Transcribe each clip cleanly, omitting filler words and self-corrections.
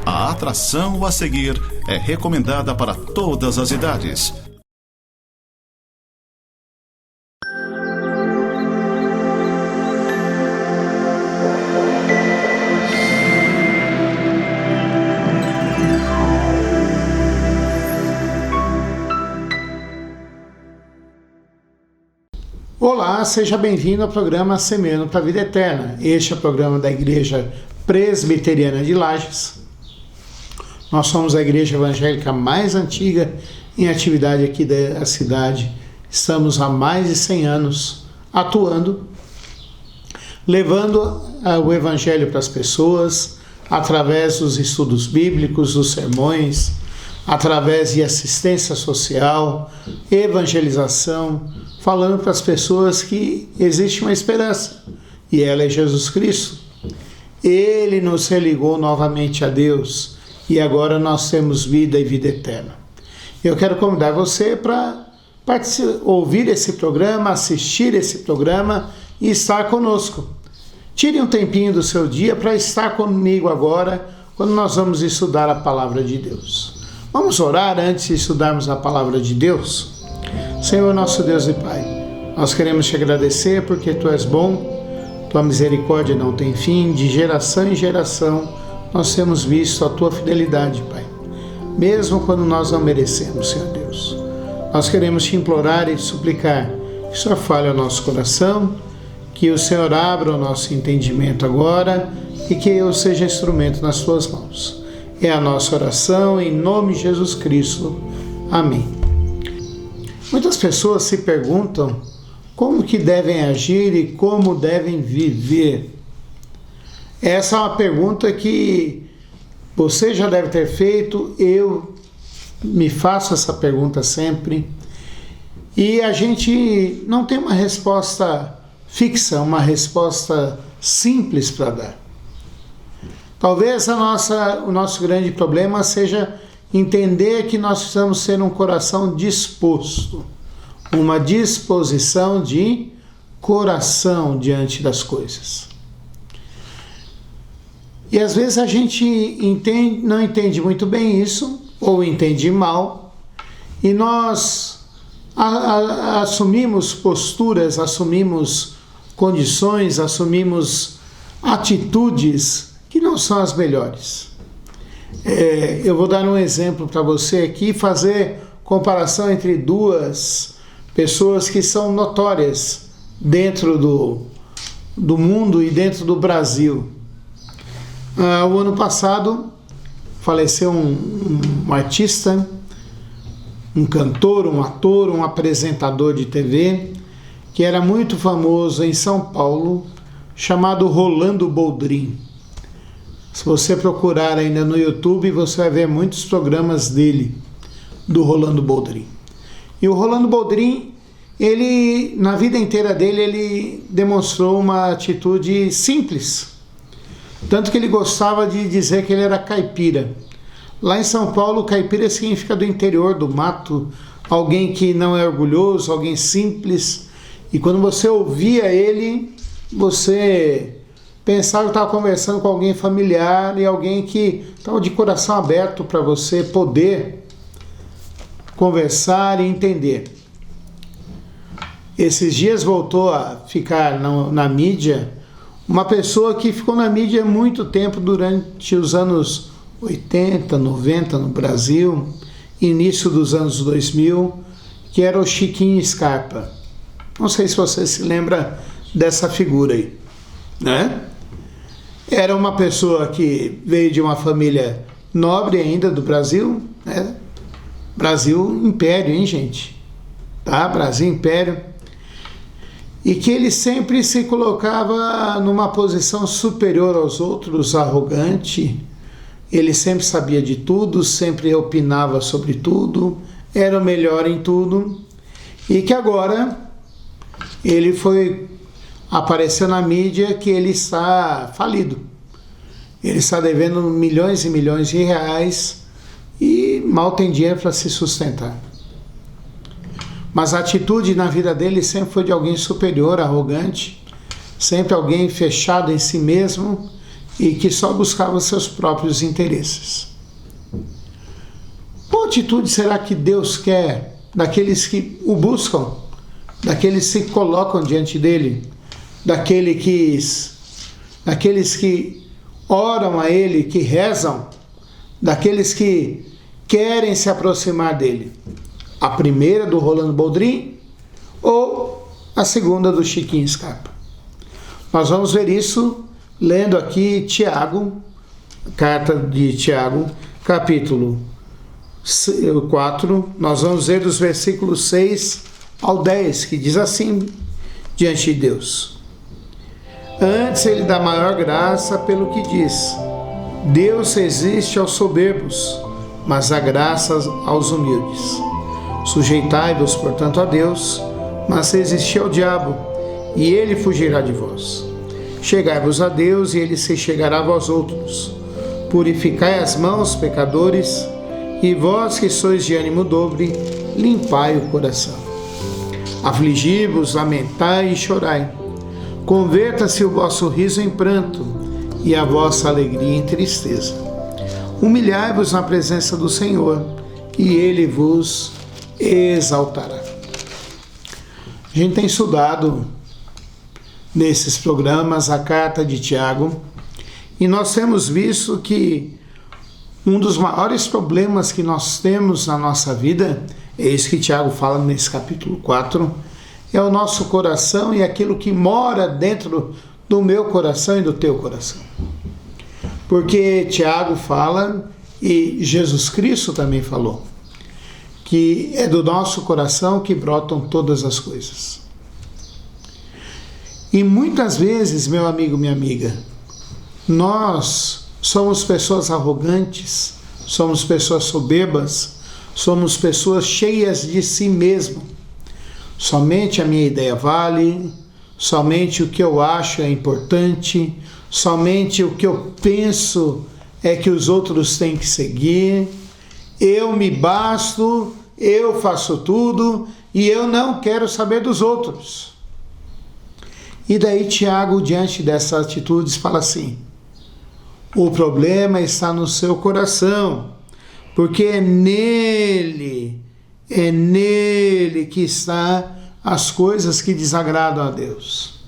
A atração a seguir é recomendada para todas as idades. Olá, seja bem-vindo ao programa Semeando para a Vida Eterna. Este é o programa da Igreja Presbiteriana de Lages. Nós somos a igreja evangélica mais antiga em atividade aqui da cidade. Estamos há mais de 100 anos atuando, levando o evangelho para as pessoas através dos estudos bíblicos, dos sermões, através de assistência social, evangelização, falando para as pessoas que existe uma esperança, e ela é Jesus Cristo. Ele nos religou novamente a Deus, e agora nós temos vida e vida eterna. Eu quero convidar você para ouvir esse programa, assistir esse programa e estar conosco. Tire um tempinho do seu dia para estar comigo agora, quando nós vamos estudar a Palavra de Deus. Vamos orar antes de estudarmos a Palavra de Deus? Senhor, nosso Deus e Pai, nós queremos te agradecer porque Tu és bom, Tua misericórdia não tem fim, de geração em geração nós temos visto a Tua fidelidade, Pai, mesmo quando nós não merecemos, Senhor Deus. Nós queremos te implorar e te suplicar que o Senhor fale ao nosso coração, que o Senhor abra o nosso entendimento agora e que eu seja instrumento nas Tuas mãos. É a nossa oração em nome de Jesus Cristo. Amém. Muitas pessoas se perguntam como que devem agir e como devem viver. Essa é uma pergunta que você já deve ter feito, eu me faço essa pergunta sempre. E a gente não tem uma resposta fixa, uma resposta simples para dar. Talvez o nosso grande problema seja entender que nós precisamos ter um coração disposto, uma disposição de coração diante das coisas. E às vezes a gente não entende muito bem isso, ou entende mal, e nós assumimos posturas, assumimos condições, assumimos atitudes que não são as melhores. Eu vou dar um exemplo para você aqui, fazer comparação entre duas pessoas que são notórias dentro do mundo e dentro do Brasil. O ano passado faleceu um artista, um cantor, um ator, um apresentador de TV, que era muito famoso em São Paulo, chamado Rolando Boldrin. Se você procurar ainda no YouTube, você vai ver muitos programas dele, do Rolando Boldrin. E o Rolando Boldrin, ele, na vida inteira dele, ele demonstrou uma atitude simples. Tanto que ele gostava de dizer que ele era caipira. Lá em São Paulo, caipira significa do interior, do mato, alguém que não é orgulhoso, alguém simples. E quando você ouvia ele, você pensava que estava conversando com alguém familiar e alguém que estava de coração aberto para você poder conversar e entender. Esses dias voltou a ficar na mídia uma pessoa que ficou na mídia muito tempo durante os anos 80, 90 no Brasil, início dos anos 2000, que era o Chiquinho Scarpa. Não sei se você se lembra dessa figura aí, né? Era uma pessoa que veio de uma família nobre ainda do Brasil, né? Brasil Império, hein, gente? Tá? Brasil Império. E que ele sempre se colocava numa posição superior aos outros, arrogante. Ele sempre sabia de tudo, sempre opinava sobre tudo, era o melhor em tudo. E que agora ele apareceu na mídia que ele está falido. Ele está devendo milhões e milhões de reais e mal tem dinheiro para se sustentar. Mas a atitude na vida dele sempre foi de alguém superior, arrogante, sempre alguém fechado em si mesmo, e que só buscava seus próprios interesses. Qual atitude será que Deus quer daqueles que o buscam, daqueles que se colocam diante dele, daqueles que oram a ele, que rezam, daqueles que querem se aproximar dele? A primeira do Rolando Boldrin ou a segunda do Chiquinho Scarpa? Nós vamos ver isso lendo aqui Tiago, carta de Tiago, capítulo 4, nós vamos ver dos versículos 6 ao 10, que diz assim diante de Deus: antes ele dá maior graça, pelo que diz: Deus resiste aos soberbos, mas dá graça aos humildes. Sujeitai-vos, portanto, a Deus, mas resisti ao diabo, e ele fugirá de vós. Chegai-vos a Deus, e ele se chegará a vós outros. Purificai as mãos, pecadores, e vós que sois de ânimo dobre, limpai o coração. Afligi-vos, lamentai e chorai. Converta-se o vosso riso em pranto, e a vossa alegria em tristeza. Humilhai-vos na presença do Senhor, e ele vos exaltará. A gente tem estudado nesses programas a carta de Tiago, e nós temos visto que um dos maiores problemas que nós temos na nossa vida, é isso que Tiago fala nesse capítulo 4, é o nosso coração e aquilo que mora dentro do meu coração e do teu coração. Porque Tiago fala, e Jesus Cristo também falou, que é do nosso coração que brotam todas as coisas. E muitas vezes, meu amigo, minha amiga, nós somos pessoas arrogantes, somos pessoas soberbas, somos pessoas cheias de si mesmo. Somente a minha ideia vale, somente o que eu acho é importante, somente o que eu penso é que os outros têm que seguir. Eu me basto, eu faço tudo e eu não quero saber dos outros. E daí Tiago, diante dessas atitudes, fala assim: o problema está no seu coração, porque é nele que está as coisas que desagradam a Deus.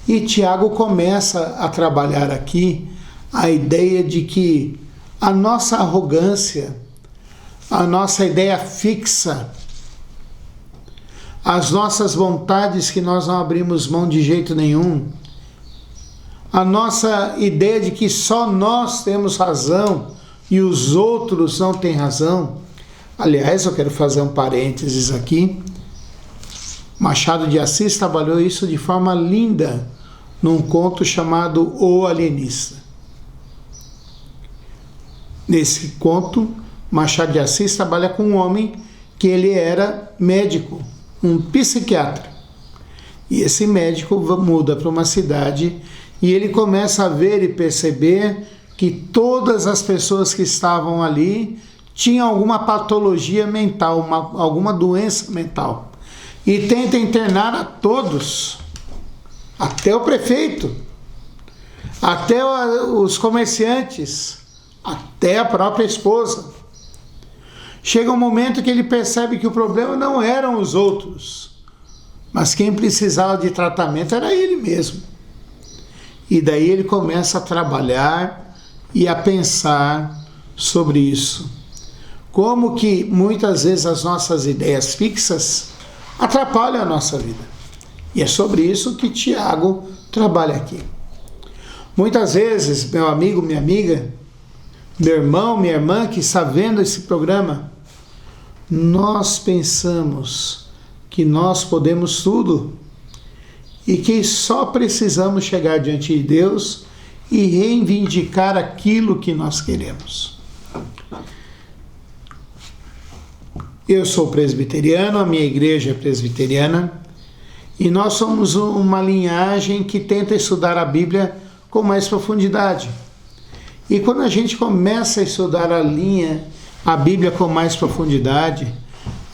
E Tiago começa a trabalhar aqui a ideia de que a nossa arrogância, a nossa ideia fixa, as nossas vontades que nós não abrimos mão de jeito nenhum, a nossa ideia de que só nós temos razão e os outros não têm razão. Aliás, eu quero fazer um parênteses aqui. Machado de Assis trabalhou isso de forma linda num conto chamado O Alienista. Nesse conto, Machado de Assis trabalha com um homem que ele era médico, um psiquiatra. E esse médico muda para uma cidade e ele começa a ver e perceber que todas as pessoas que estavam ali tinham alguma patologia mental, alguma doença mental. E tenta internar a todos, até o prefeito, até os comerciantes, até a própria esposa. Chega um momento que ele percebe que o problema não eram os outros, mas quem precisava de tratamento era ele mesmo. E daí ele começa a trabalhar e a pensar sobre isso. Como que muitas vezes as nossas ideias fixas atrapalham a nossa vida. E é sobre isso que Tiago trabalha aqui. Muitas vezes, meu amigo, minha amiga, meu irmão, minha irmã que está vendo esse programa, nós pensamos que nós podemos tudo e que só precisamos chegar diante de Deus e reivindicar aquilo que nós queremos. Eu sou presbiteriano, a minha igreja é presbiteriana, e nós somos uma linhagem que tenta estudar a Bíblia com mais profundidade. E quando a gente começa a estudar a Bíblia com mais profundidade,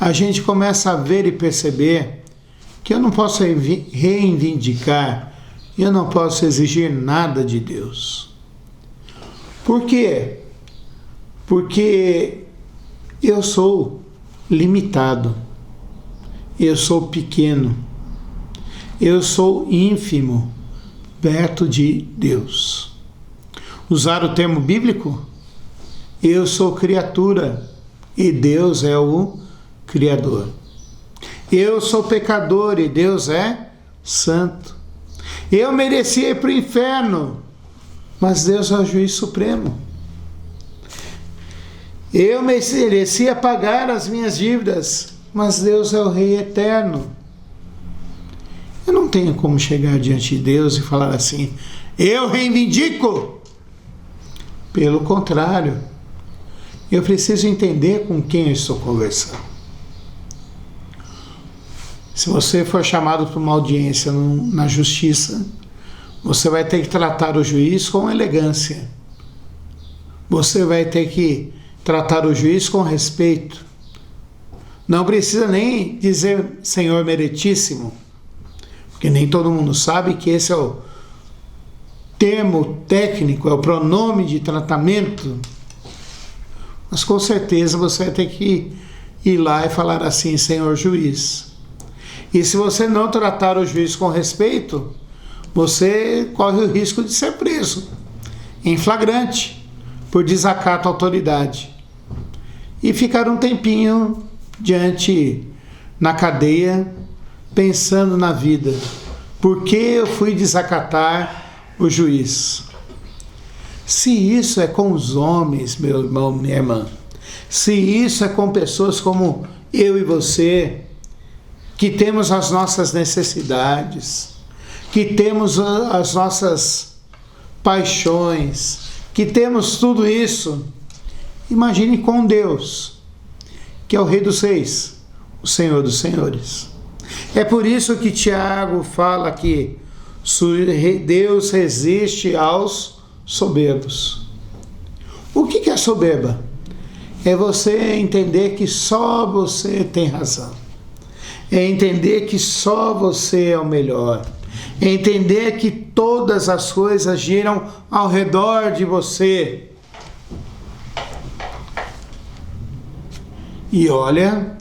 a gente começa a ver e perceber que eu não posso reivindicar, eu não posso exigir nada de Deus. Por quê? Porque eu sou limitado, eu sou pequeno, eu sou ínfimo perto de Deus. Usar o termo bíblico? Eu sou criatura e Deus é o Criador. Eu sou pecador e Deus é santo. Eu merecia ir para o inferno, mas Deus é o juiz supremo. Eu merecia pagar as minhas dívidas, mas Deus é o Rei eterno. Eu não tenho como chegar diante de Deus e falar assim: eu reivindico. Pelo contrário, eu preciso entender com quem eu estou conversando. Se você for chamado para uma audiência na justiça, você vai ter que tratar o juiz com elegância. Você vai ter que tratar o juiz com respeito. Não precisa nem dizer Senhor meritíssimo, porque nem todo mundo sabe que esse é o termo técnico, é o pronome de tratamento. Mas com certeza você vai ter que ir lá e falar assim: Senhor juiz. E se você não tratar o juiz com respeito, você corre o risco de ser preso em flagrante por desacato à autoridade e ficar um tempinho na cadeia pensando na vida. Por que eu fui desacatar o juiz? Se isso é com os homens, meu irmão, minha irmã, se isso é com pessoas como eu e você, que temos as nossas necessidades, que temos as nossas paixões, que temos tudo isso, imagine com Deus, que é o Rei dos Reis, o Senhor dos Senhores. É por isso que Tiago fala que Deus resiste aos soberbos. O que é soberba? É você entender que só você tem razão. É entender que só você é o melhor. É entender que todas as coisas giram ao redor de você. E olha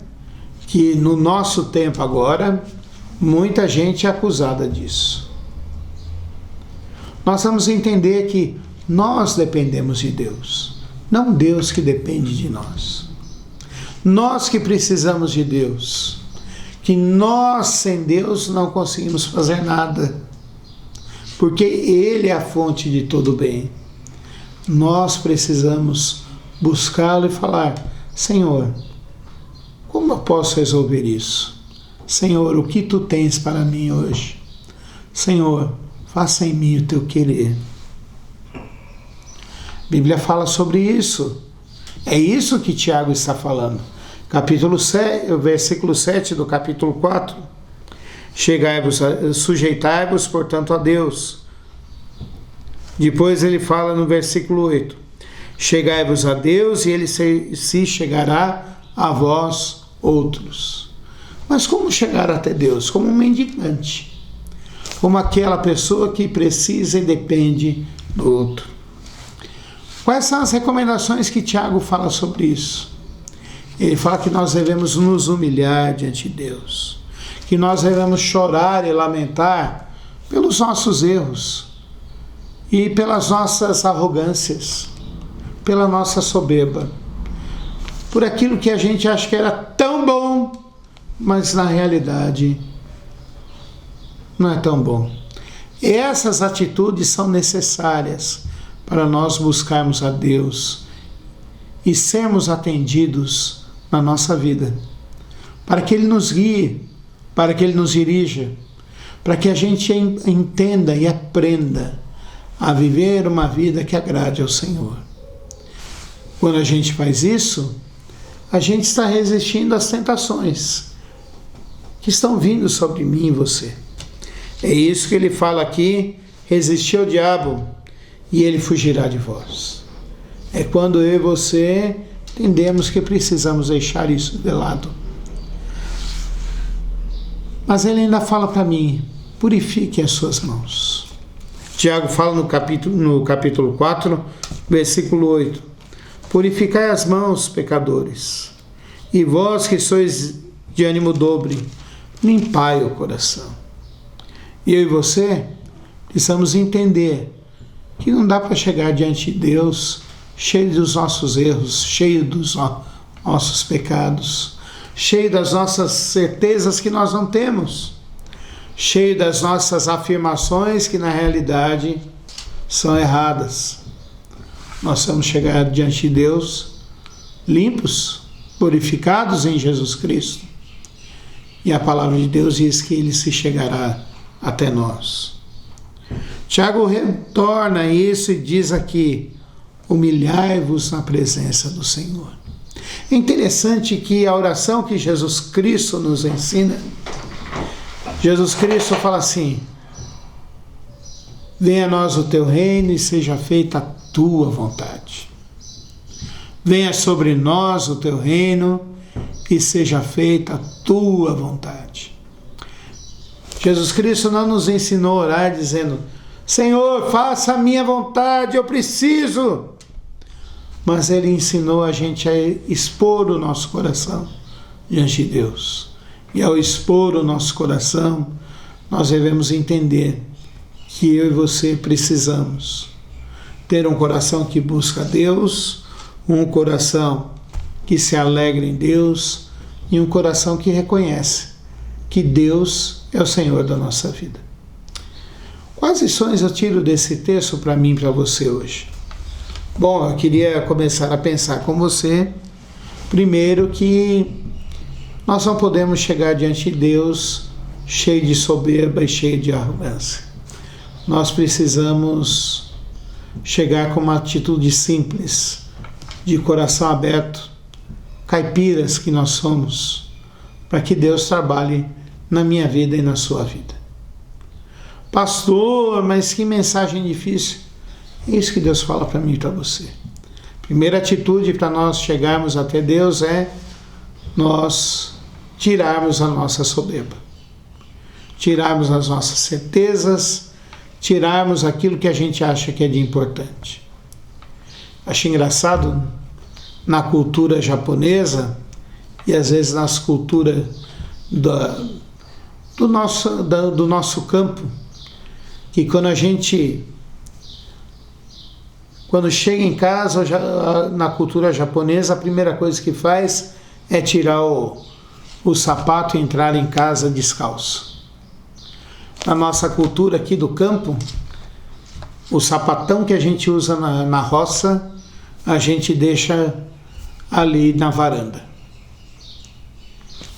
que no nosso tempo agora, muita gente é acusada disso. Nós vamos entender que nós dependemos de Deus, não Deus que depende de nós. Nós que precisamos de Deus. Que nós, sem Deus, não conseguimos fazer nada, porque Ele é a fonte de todo bem. Nós precisamos buscá-lo e falar: Senhor, como eu posso resolver isso? Senhor, o que Tu tens para mim hoje? Senhor, faça em mim o Teu querer. A Bíblia fala sobre isso. É isso que Tiago está falando. Capítulo 7, versículo 7 do capítulo 4. Sujeitai-vos, portanto, a Deus. Depois ele fala no versículo 8: chegai-vos a Deus e Ele se chegará a vós outros. Mas como chegar até Deus? Como um mendicante. Como aquela pessoa que precisa e depende do outro. Quais são as recomendações que Tiago fala sobre isso? Ele fala que nós devemos nos humilhar diante de Deus, que nós devemos chorar e lamentar pelos nossos erros e pelas nossas arrogâncias, pela nossa soberba, por aquilo que a gente acha que era tão bom, mas na realidade não é tão bom. E essas atitudes são necessárias para nós buscarmos a Deus e sermos atendidos na nossa vida, para que Ele nos guie, para que Ele nos dirija, para que a gente entenda e aprenda a viver uma vida que agrade ao Senhor. Quando a gente faz isso, a gente está resistindo às tentações que estão vindo sobre mim e você. É isso que ele fala aqui: resistir ao diabo e ele fugirá de vós. É quando eu e você entendemos que precisamos deixar isso de lado. Mas ele ainda fala para mim: purifique as suas mãos. Tiago fala no capítulo 4, Versículo 8. Purificai as mãos, pecadores, e vós que sois de ânimo dobre, limpai o coração. E eu e você precisamos entender que não dá para chegar diante de Deus cheio dos nossos erros, cheio dos nossos pecados, cheio das nossas certezas que nós não temos, cheio das nossas afirmações que na realidade são erradas. Nós vamos chegar diante de Deus limpos, purificados em Jesus Cristo. E a palavra de Deus diz que Ele se chegará até nós. Tiago retorna isso e diz aqui: humilhai-vos na presença do Senhor. É interessante que a oração que Jesus Cristo nos ensina, Jesus Cristo fala assim: venha a nós o teu reino e seja feita a tua vontade. Venha sobre nós o teu reino e seja feita a tua vontade. Jesus Cristo não nos ensinou a orar dizendo: Senhor, faça a minha vontade, eu preciso. Mas Ele ensinou a gente a expor o nosso coração diante de Deus. E ao expor o nosso coração, nós devemos entender que eu e você precisamos ter um coração que busca Deus, um coração que se alegra em Deus e um coração que reconhece que Deus é o Senhor da nossa vida. Quais lições eu tiro desse texto para mim e para você hoje? Bom, eu queria começar a pensar com você, primeiro, que nós não podemos chegar diante de Deus cheio de soberba e cheio de arrogância. Nós precisamos chegar com uma atitude simples, de coração aberto, caipiras que nós somos, para que Deus trabalhe na minha vida e na sua vida. Pastor, mas que mensagem difícil. É isso que Deus fala para mim e para você. Primeira atitude para nós chegarmos até Deus é nós tirarmos a nossa soberba, tirarmos as nossas certezas, tirarmos aquilo que a gente acha que é de importante. Acho engraçado, na cultura japonesa e às vezes nas culturas do nosso campo, que quando chega em casa, na cultura japonesa, a primeira coisa que faz é tirar o sapato e entrar em casa descalço. Na nossa cultura aqui do campo, o sapatão que a gente usa na roça, a gente deixa ali na varanda.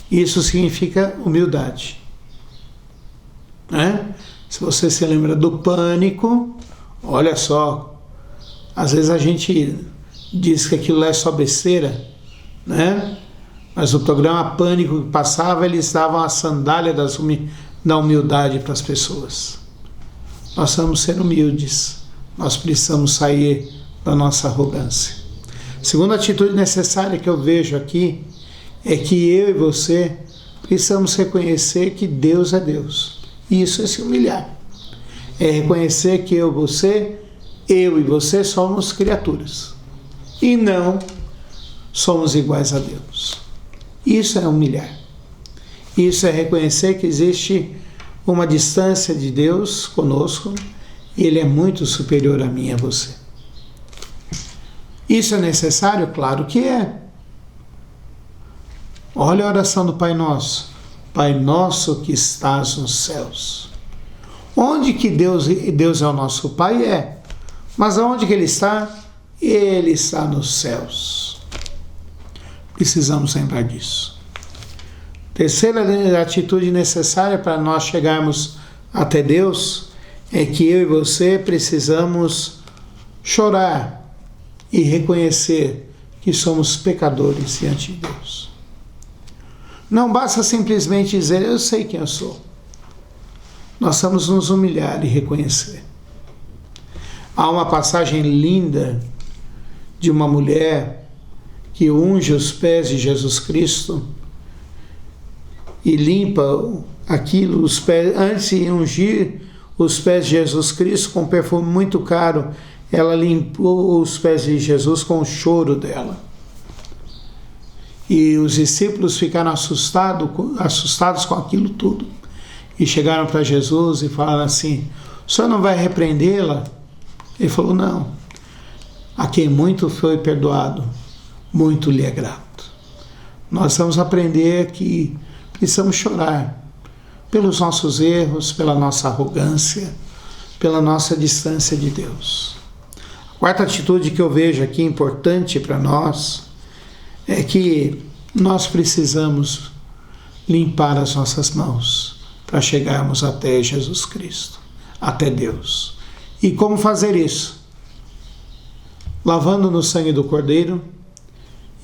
Isso significa humildade. Né? Se você se lembra do Pânico, olha só, às vezes a gente diz que aquilo é só besteira, né? Mas o programa Pânico que passava, eles davam a sandália da humildade para as pessoas. Nós vamos ser humildes, nós precisamos sair da nossa arrogância. Segunda atitude necessária que eu vejo aqui é que eu e você precisamos reconhecer que Deus é Deus. Isso é se humilhar. É reconhecer que eu e você somos criaturas. E não somos iguais a Deus. Isso é humilhar. Isso é reconhecer que existe uma distância de Deus conosco e Ele é muito superior a mim e a você. Isso é necessário? Claro que é. Olha a oração do Pai Nosso. Pai nosso que estás nos céus. Onde que Deus é o nosso Pai? É. Mas aonde que Ele está? Ele está nos céus. Precisamos lembrar disso. Terceira atitude necessária para nós chegarmos até Deus é que eu e você precisamos chorar e reconhecer que somos pecadores diante de Deus. Não basta simplesmente dizer, eu sei quem eu sou. Nós vamos nos humilhar e reconhecer. Há uma passagem linda de uma mulher que unge os pés de Jesus Cristo e limpa aquilo, os pés, antes de ungir os pés de Jesus Cristo com um perfume muito caro, ela limpou os pés de Jesus com o choro dela. E os discípulos ficaram assustados com aquilo tudo. E chegaram para Jesus e falaram assim: o senhor não vai repreendê-la? Ele falou: não. A quem muito foi perdoado, muito lhe é grato. Nós vamos aprender que precisamos chorar pelos nossos erros, pela nossa arrogância, pela nossa distância de Deus. A quarta atitude que eu vejo aqui importante para nós é que nós precisamos limpar as nossas mãos para chegarmos até Jesus Cristo, até Deus. E como fazer isso? Lavando no sangue do Cordeiro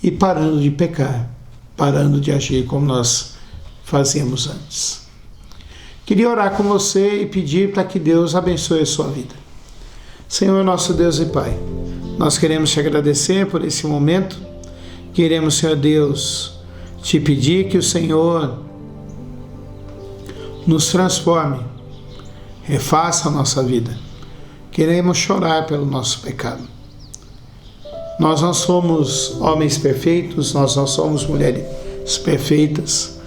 e parando de pecar, parando de agir como nós fazíamos antes. Queria orar com você e pedir para que Deus abençoe a sua vida. Senhor, nosso Deus e Pai, nós queremos te agradecer por esse momento. Queremos, Senhor Deus, te pedir que o Senhor nos transforme, refaça a nossa vida. Queremos chorar pelo nosso pecado. Nós não somos homens perfeitos, nós não somos mulheres perfeitas,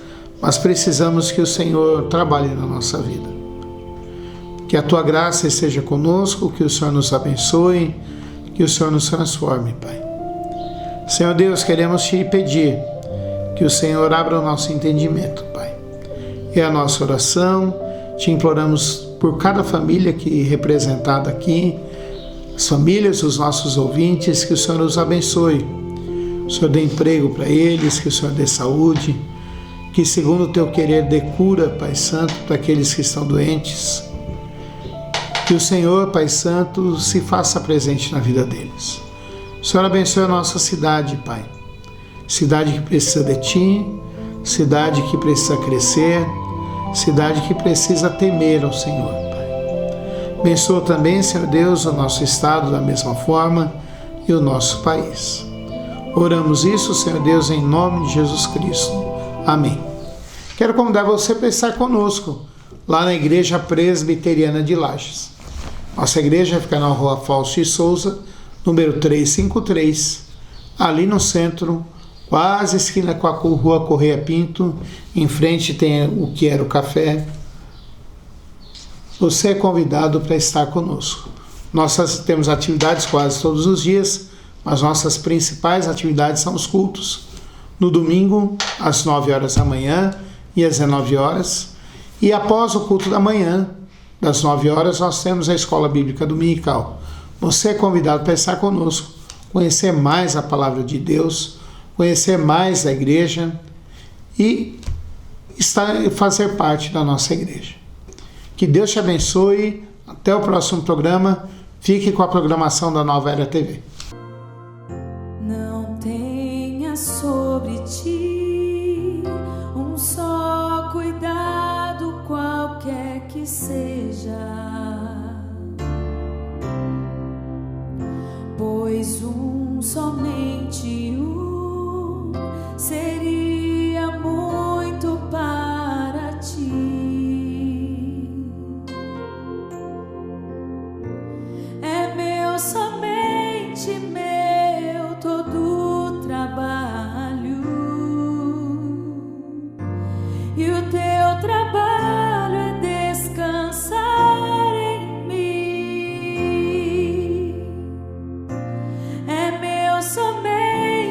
mas precisamos que o Senhor trabalhe na nossa vida. Que a tua graça esteja conosco, que o Senhor nos abençoe, que o Senhor nos transforme, Pai. Senhor Deus, queremos te pedir que o Senhor abra o nosso entendimento, Pai. É a nossa oração, te imploramos por cada família que é representada aqui, as famílias, os nossos ouvintes, que o Senhor os abençoe. O Senhor dê emprego para eles, que o Senhor dê saúde, que segundo o teu querer dê cura, Pai Santo, para aqueles que estão doentes. Que o Senhor, Pai Santo, se faça presente na vida deles. O Senhor abençoe a nossa cidade, Pai. Cidade que precisa de Ti, cidade que precisa crescer, cidade que precisa temer ao Senhor, Pai. Abençoa também, Senhor Deus, o nosso estado da mesma forma e o nosso país. Oramos isso, Senhor Deus, em nome de Jesus Cristo. Amém. Quero convidar você para estar conosco lá na Igreja Presbiteriana de Lages. Nossa igreja fica na Rua Fausto de Souza, número 353, ali no centro, quase esquina com a Rua Correia Pinto. Em frente tem o que era o café. Você é convidado para estar conosco. Nós temos atividades quase todos os dias, mas nossas principais atividades são os cultos. No domingo, às 9 horas da manhã e às 19 horas. E após o culto da manhã, das 9 horas, nós temos a Escola Bíblica Dominical. Você é convidado para estar conosco, conhecer mais a Palavra de Deus, conhecer mais da igreja e fazer parte da nossa igreja. Que Deus te abençoe. Até o próximo programa. Fique com a programação da Nova Era TV. Não tenha sobre ti um só cuidado, qualquer que seja, pois somente seria muito para ti. É meu, somente meu, todo trabalho, e o teu trabalho é descansar em mim. É meu, somente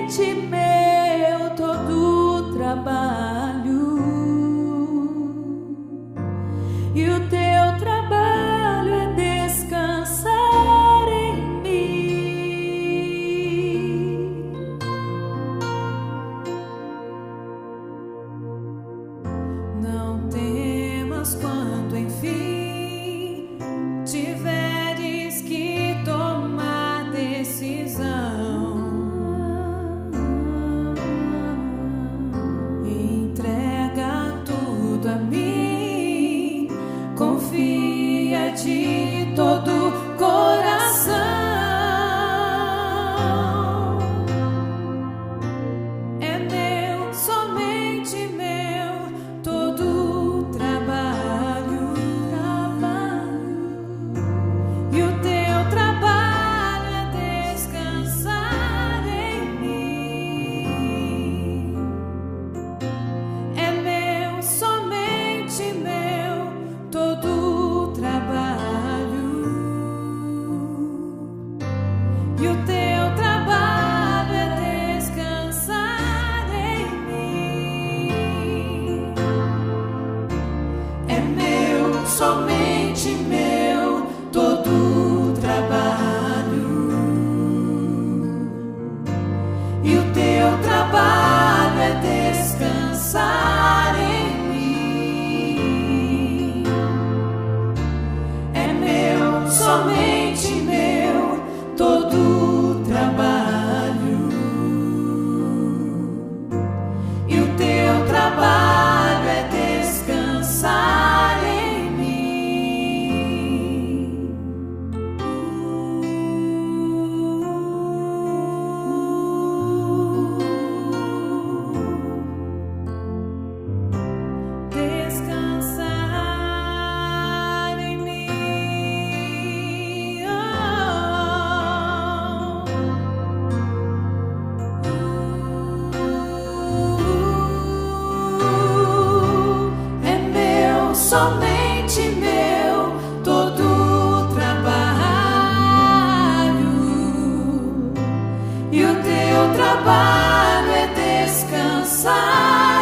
teu trabalho é descansar